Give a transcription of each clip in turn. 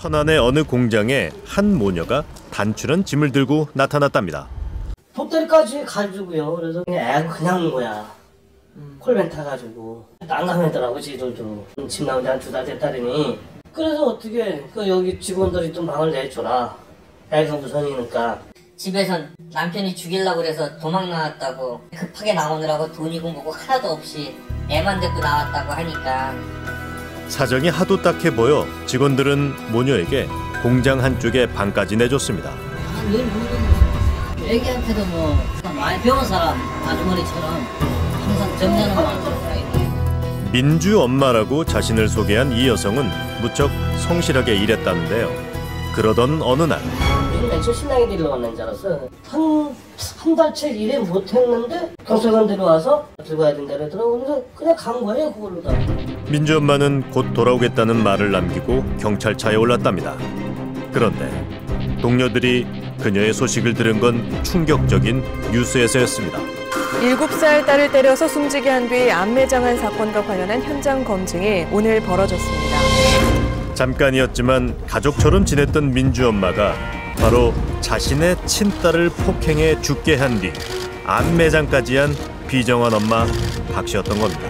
천안의 어느 공장에 한 모녀가 단추런 짐을 들고 나타났답니다. 돗다리까지 가지고요. 그래서 애가 그냥 온 거야. 콜벤 타가지고 난감하더라고 지들도. 집 나온 지 한 2달 됐다더니 그래서 어떻게 그 여기 직원들이 좀 방을 내줘라. 애가 우선이니까. 집에선 남편이 죽이려고 그래서 도망 나왔다고 급하게 나오느라고 돈이고 뭐고 하나도 없이 애만 데리고 나왔다고 하니까 사정이 하도 딱해 보여 직원들은 모녀에게 공장 한쪽에 방까지 내줬습니다. 늘 애기한테도 뭐 많이 배운 사람 아주머니처럼 항상 정리하는 마음으로. 민주 엄마라고 자신을 소개한 이 여성은 무척 성실하게 일했다는데요. 그러던 어느 날 저 신랑이 데리러 왔는 줄 알았어. 한 달째 일을 못했는데 경찰관들이 와서 들고 와야 된다 그러더라고. 그래서 그냥 간 거예요 그걸로 다. 민주 엄마는 곧 돌아오겠다는 말을 남기고 경찰차에 올랐답니다. 그런데 동료들이 그녀의 소식을 들은 건 충격적인 뉴스에서였습니다. 7살 딸을 때려서 숨지게 한 뒤 암매장한 사건과 관련한 현장 검증이 오늘 벌어졌습니다. 잠깐이었지만 가족처럼 지냈던 민주 엄마가 바로 자신의 친딸을 폭행해 죽게 한 뒤 암매장까지 한 비정한 엄마 박 씨였던 겁니다.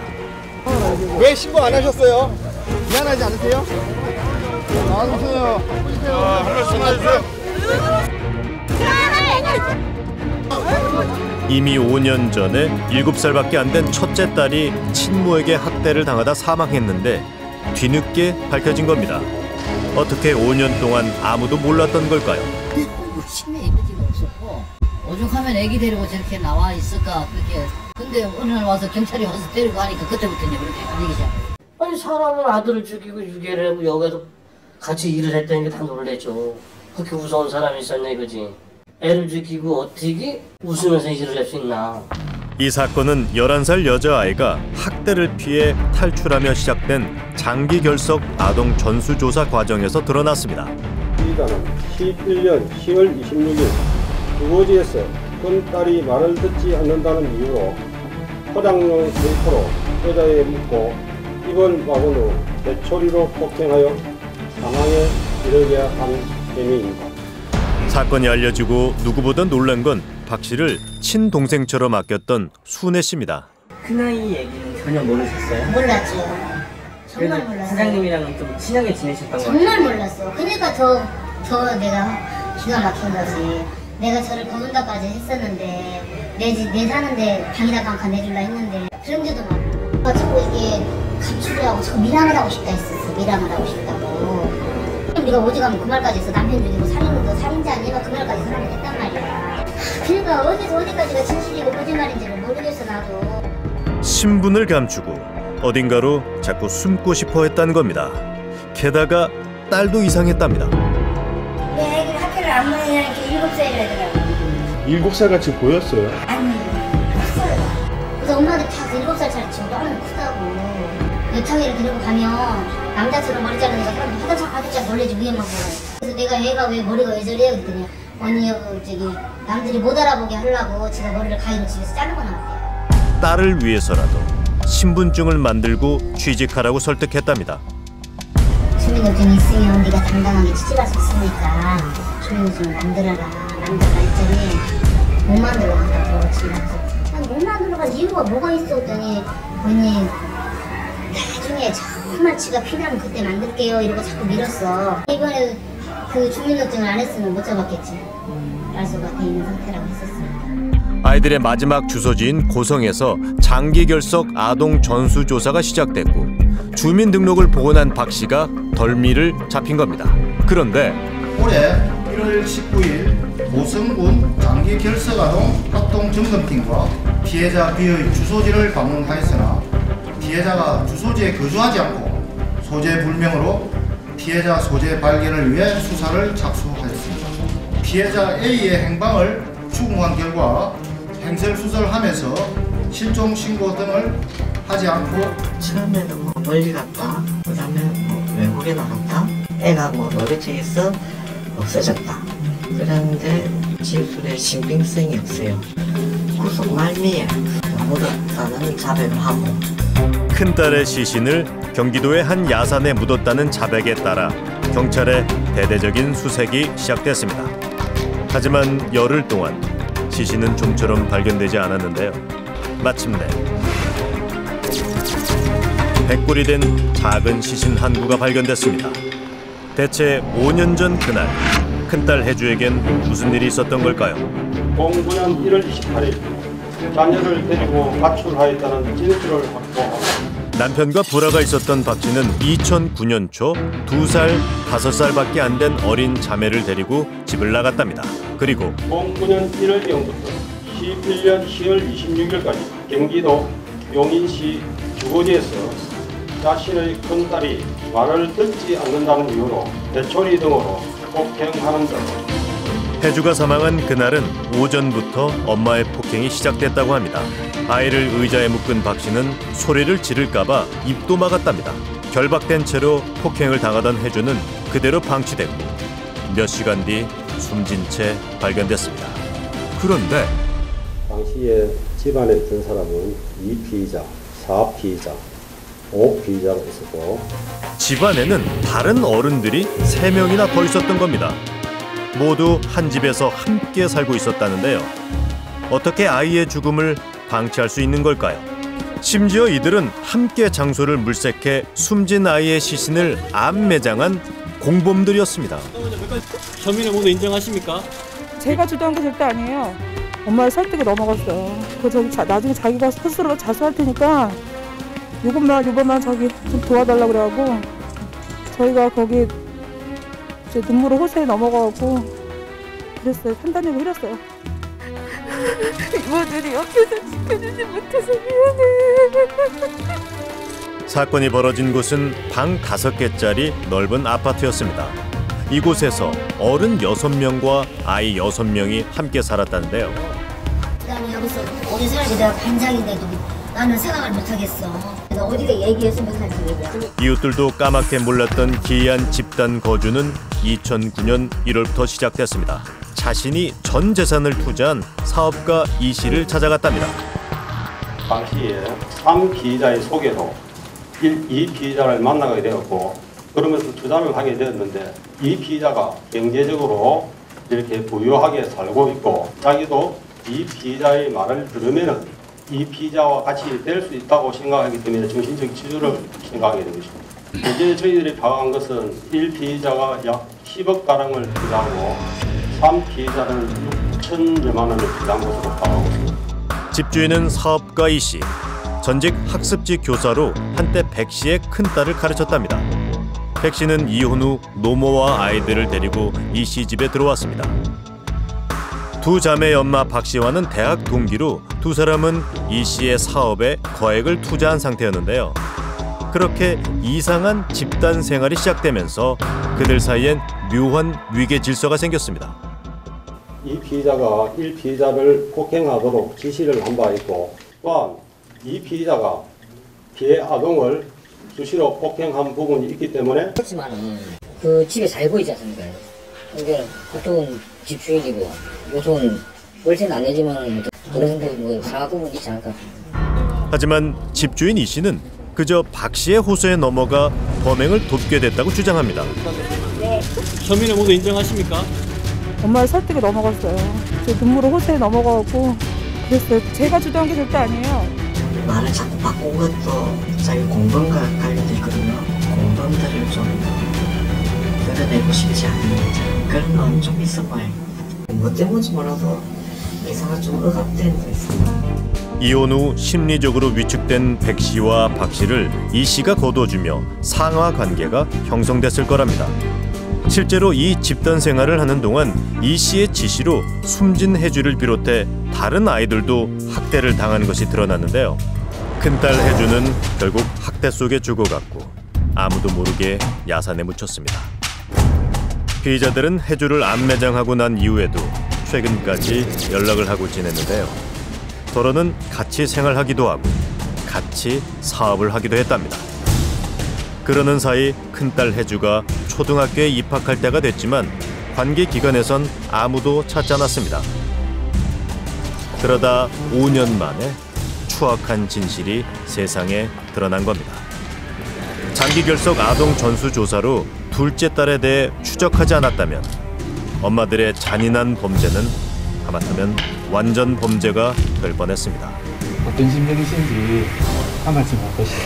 왜 신고 안 하셨어요? 미안하지 않으세요? 나와주세요. 한 말씀 해주세요. 이미 5년 전에 7살밖에 안 된 첫째 딸이 친모에게 학대를 당하다 사망했는데 뒤늦게 밝혀진 겁니다. 어떻게 5년 동안 아무도 몰랐던 걸까요? 심해 이미지가 없었고 오죽하면 애기 데리고 저렇게 나와 있을까 그렇게. 근데 어느 날 와서 경찰이 와서 데리고 가니까 그때부터 이제 그렇게 분위기 시작. 아니 사람은 아들을 죽이고 유괴를 하고 여기서 같이 일을 했다는 게 다 놀랬죠. 그렇게 무서운 사람이 있었냐 이거지. 애를 죽이고 어떻게 웃으면서 일을 할 수 있나. 이 사건은 11살 여자아이가 학대를 피해 탈출하며 시작된 장기 결석 아동 전수조사 과정에서 드러났습니다. 피의자는 11년 10월 26일 주거지에서 큰 딸이 말을 듣지 않는다는 이유로 포장용 테이프로 여자에 묶고 입을 막은 후 대초리로 폭행하여 사망에 이르게 한 혐의입니다. 사건이 알려지고 누구보다 놀란 건 박 씨를 친동생처럼 아꼈던 순애 씨입니다. 그 나이 얘기는 전혀 모르셨어요? 몰랐죠. 정말 몰랐어요. 사장님이랑은 좀 친하게 지내셨던 거예요? 정말 몰랐어. 그러니까 더 내가 기가 막힌 거지. 내가 저를 거둔다까지 했었는데 내 사는데 방이다 방카 내줄라 했는데 그런 데도 막 자꾸 이게 감추를 하고 자꾸 밀항을 하고 싶다 했었어. 밀항을 하고 싶다고. 우리가 오직하면 그 말까지 해서 남편 죽이고 살인자 아니면 그 말까지 사람을 했단 말이야. 그러니까 어디서 어디까지가 진실이고 거짓말인지를 모르겠어 나도. 신분을 감추고 어딘가로 자꾸 숨고 싶어 했다는 겁니다. 게다가 딸도 이상했답니다. 내 애기를 학교를 안 보내니까 7살이라더라고. 7살같이 보였어요? 아니, 컸어요. 그래서 엄마들 다 7살 차리 지금 너무 크다고. 여탕이를 데리고 가면 남자처럼 머리 자르는 거 사람들 화장실 가득 놀래지 위험하고. 그래서 내가 얘가 왜 머리가 왜 저래요? 그랬더니 언니 저기 남들이 못 알아보게 하려고 제가 머리를 가위로 집에서 자르고 나왔대요. 딸을 위해서라도 신분증을 만들고 취직하라고 설득했답니다. 주민등록증이 있으면 네가 당당하게 취직할 수 있으니까 주민등록증을 만들어라. 만들어라 했더니 못 만들어 간다고 집에서. 아니 못 만들어 간 이유가 뭐가 있어 했더니 언니 나중에 정말 지가 필요하면 그때 만들게요 이러고 자꾸 밀었어. 이번에 그 주민등록증을 안 했으면 못 잡았겠지. 알수가 돼 있는 상태라고 했었습니다. 아이들의 마지막 주소지인 고성에서 장기 결석 아동 전수조사가 시작됐고 주민등록을 보고 난 박 씨가 덜미를 잡힌 겁니다. 그런데 올해 1월 19일 고성군 장기 결석 아동 합동점검팀과 피해자 B의 주소지를 방문하였으나 피해자가 주소지에 거주하지 않고 소재 불명으로 피해자 소재 발견을 위해 수사를 착수하였습니다. 피해자 A의 행방을 추궁한 결과 행설수설하면서 실종 신고 등을 하지 않고 처음에는 뭐 멀리 갔다, 그 다음에 뭐 외국에 나갔다, 애가 뭐 노래체에서 없어졌다. 그런데 진술에 신빙성이 없어요. 구속 말미에 묻었다는 자백을 하고 큰딸의 시신을 경기도의 한 야산에 묻었다는 자백에 따라 경찰의 대대적인 수색이 시작됐습니다. 하지만 열흘 동안 시신은 좀처럼 발견되지 않았는데요. 마침내 100굴이 된 작은 시신 한 구가 발견됐습니다. 대체 5년 전 그날 큰딸 혜주에겐 무슨 일이 있었던 걸까요? 09년 1월 28일 자녀를 데리고 가출하였다는 진술을 확보하고 남편과 불화가 있었던 박 씨는 2009년 초 2살, 5살밖에 안 된 어린 자매를 데리고 집을 나갔답니다. 그리고 09년 1월경부터 21년 10월 26일까지 경기도 용인시 주거지에서 자신의 큰딸이 말을 듣지 않는다는 이유로 대초리 등으로 폭행하는 등 혜주가 사망한 그날은 오전부터 엄마의 폭행이 시작됐다고 합니다. 아이를 의자에 묶은 박 씨는 소리를 지를까봐 입도 막았답니다. 결박된 채로 폭행을 당하던 혜주는 그대로 방치됐고 몇 시간 뒤 숨진 채 발견됐습니다. 그런데 당시에 집안에 있던 사람은 2피의자, 4피의자, 5피의자가 있었고 집안에는 다른 어른들이 3명이나 더 있었던 겁니다. 모두 한 집에서 함께 살고 있었다는데요. 어떻게 아이의 죽음을 방치할 수 있는 걸까요? 심지어 이들은 함께 장소를 물색해 숨진 아이의 시신을 암매장한 공범들이었습니다. 혐의를 모두 인정하십니까? 제가 주도한 게 절대 아니에요. 엄마의 설득에 넘어갔어요. 나중에 자기가 스스로 자수할 테니까 요것만 저기 좀 도와달라고 그래가지고 저희가 거기 이제 눈물을 호소에 넘어가고 그랬어요. 판단력을 흐렸어요. 이모들이 옆에서 지켜주지 못해서 미안해. 사건이 벌어진 곳은 방 5개짜리 넓은 아파트였습니다. 이곳에서 어른 6명과 아이 6명이 함께 살았다는데요. 그다음에 여기서 어디 살지 내가 반장인데도 나는 생각을 못하겠어. 어디가 얘기했으면 살지 얘기야. 이웃들도 까맣게 몰랐던 기이한 집단 거주는 2009년 1월부터 시작됐습니다. 자신이 전 재산을 투자한 사업가 이 씨를 찾아갔답니다. 당시에 3피의자의 소개로 2피의자를 만나게 되었고 그러면서 투자를 하게 되었는데 이 피의자가 경제적으로 이렇게 부유하게 살고 있고 자기도 이 피의자의 말을 들으면은 이 피의자와 같이 될 수 있다고 생각하기 때문에 정신적 지주를 생각하게 된 것입니다. 이제 저희들이 파악한 것은 1피의자가 약 10억가량을 투자하고 3피의자는 6천여만 원을 투자한 것으로 파악하고 있습니다. 집주인은 사업가 이 씨. 전직 학습지 교사로 한때 백 씨의 큰딸을 가르쳤답니다. 백 씨는 이혼 후 노모와 아이들을 데리고 이 씨 집에 들어왔습니다. 두 자매의 엄마 박 씨와는 대학 동기로 두 사람은 이 씨의 사업에 거액을 투자한 상태였는데요. 그렇게 이상한 집단 생활이 시작되면서 그들 사이엔 묘한 위계 질서가 생겼습니다. 이 피의자가 1피의자를 폭행하도록 지시를 한 바 있고 또한 이 피의자가 피해 아동을 수시로 폭행한 부분이 있기 때문에 그렇지만은 그 집에 살고 있지 않습니까? 그러니까 보통 집주인이고 요즘 월세는 안 내지만 어느 정도 뭐 사과금은 있지 않을까. 하지만 집주인 이 씨는 그저 박 씨의 호소에 넘어가 범행을 돕게 됐다고 주장합니다. 혐의를 모두 인정하십니까? 엄마의 설득에 넘어갔어요. 눈물을 호소에 넘어가고 그랬어요. 제가 주도한 게 절대 아니에요. 말을 자꾸 바꾼 것도 자기 공범과 관련돼 있거든요. 공범들을 좀 드러내고 싶지 않은 그런 마음이 좀 있어 보여요. 뭐 때문인지 몰라도 이상한 좀 억압된 거 있어요. 이혼 후 심리적으로 위축된 백 씨와 박 씨를 이 씨가 거둬주며 상하 관계가 형성됐을 거랍니다. 실제로 이 집단 생활을 하는 동안 이 씨의 지시로 숨진 혜주를 비롯해 다른 아이들도 학대를 당한 것이 드러났는데요. 큰딸 혜주는 결국 학대 속에 죽어갔고 아무도 모르게 야산에 묻혔습니다. 피의자들은 혜주를 암매장하고 난 이후에도 최근까지 연락을 하고 지냈는데요. 서로는 같이 생활하기도 하고 같이 사업을 하기도 했답니다. 그러는 사이 큰딸 혜주가 초등학교에 입학할 때가 됐지만 관계 기관에선 아무도 찾지 않았습니다. 그러다 5년 만에 추악한 진실이 세상에 드러난 겁니다. 장기 결석 아동 전수조사로 둘째 딸에 대해 추적하지 않았다면 엄마들의 잔인한 범죄는 하마터면 완전 범죄가 될 뻔했습니다. 어떤 심정이신지 한 말씀 해보시죠.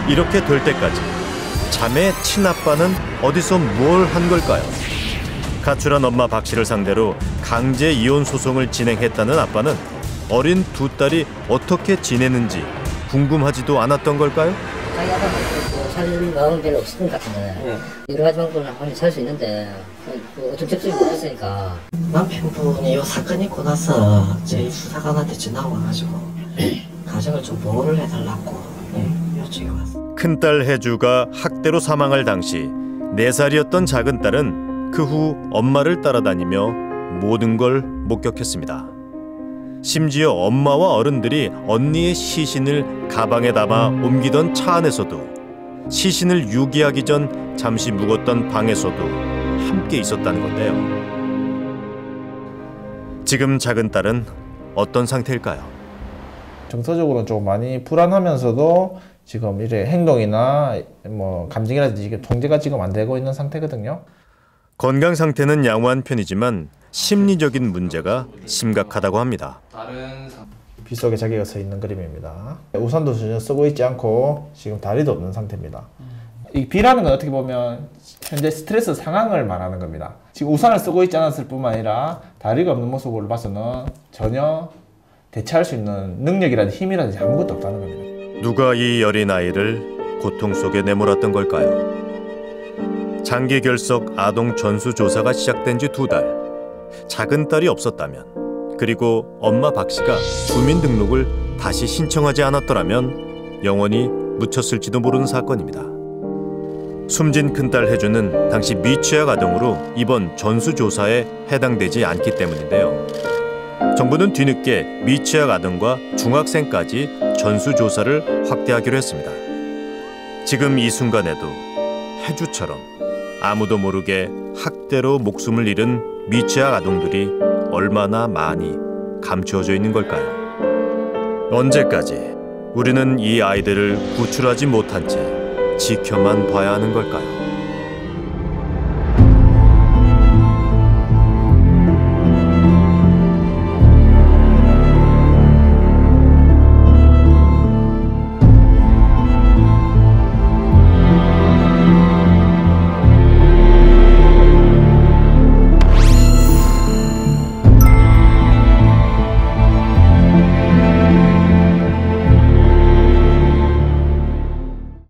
이렇게 될 때까지 자매 친아빠는 어디서 뭘 한 걸까요? 가출한 엄마 박 씨를 상대로 강제 이혼 소송을 진행했다는 아빠는 어린 두 딸이 어떻게 지내는지 궁금하지도 않았던 걸까요? 자기 아빠는 살 마음은 별로 없었던 것 같은데 여러 가지 방법으로 살 수 있는데 어떤 접촉이 없었으니까. 남편분이 이 사건이 있고 나서 저희 수사관한테 전화가 와가지고 가정을 좀 보호를 해달라고 요청이 왔어요. 큰딸 혜주가 학대로 사망할 당시 4살이었던 작은 딸은 그 후 엄마를 따라다니며 모든 걸 목격했습니다. 심지어 엄마와 어른들이 언니의 시신을 가방에 담아 옮기던 차 안에서도 시신을 유기하기 전 잠시 묵었던 방에서도 함께 있었다는 건데요. 지금 작은 딸은 어떤 상태일까요? 정서적으로는 좀 많이 불안하면서도 지금 이래 행동이나 뭐 감정이라든지 이게 통제가 지금 안 되고 있는 상태거든요. 건강 상태는 양호한 편이지만 심리적인 문제가 심각하다고 합니다. 빗속에 자기가 서 있는 그림입니다. 우산도 전혀 쓰고 있지 않고 지금 다리도 없는 상태입니다. 이 비라는 건 어떻게 보면 현재 스트레스 상황을 말하는 겁니다. 지금 우산을 쓰고 있지 않았을 뿐만 아니라 다리가 없는 모습을 봐서는 전혀 대처할 수 있는 능력이라든지 힘이라든지 아무것도 없다는 겁니다. 누가 이 어린 아이를 고통 속에 내몰았던 걸까요? 장기 결석 아동 전수 조사가 시작된 지 2달. 작은 딸이 없었다면, 그리고 엄마 박 씨가 주민등록을 다시 신청하지 않았더라면 영원히 묻혔을지도 모르는 사건입니다. 숨진 큰딸 혜주는 당시 미취학 아동으로 이번 전수조사에 해당되지 않기 때문인데요. 정부는 뒤늦게 미취학 아동과 중학생까지 전수조사를 확대하기로 했습니다. 지금 이 순간에도 혜주처럼 아무도 모르게 학대로 목숨을 잃은 미취학 아동들이 얼마나 많이 감추어져 있는 걸까요? 언제까지 우리는 이 아이들을 구출하지 못한 채 지켜만 봐야 하는 걸까요?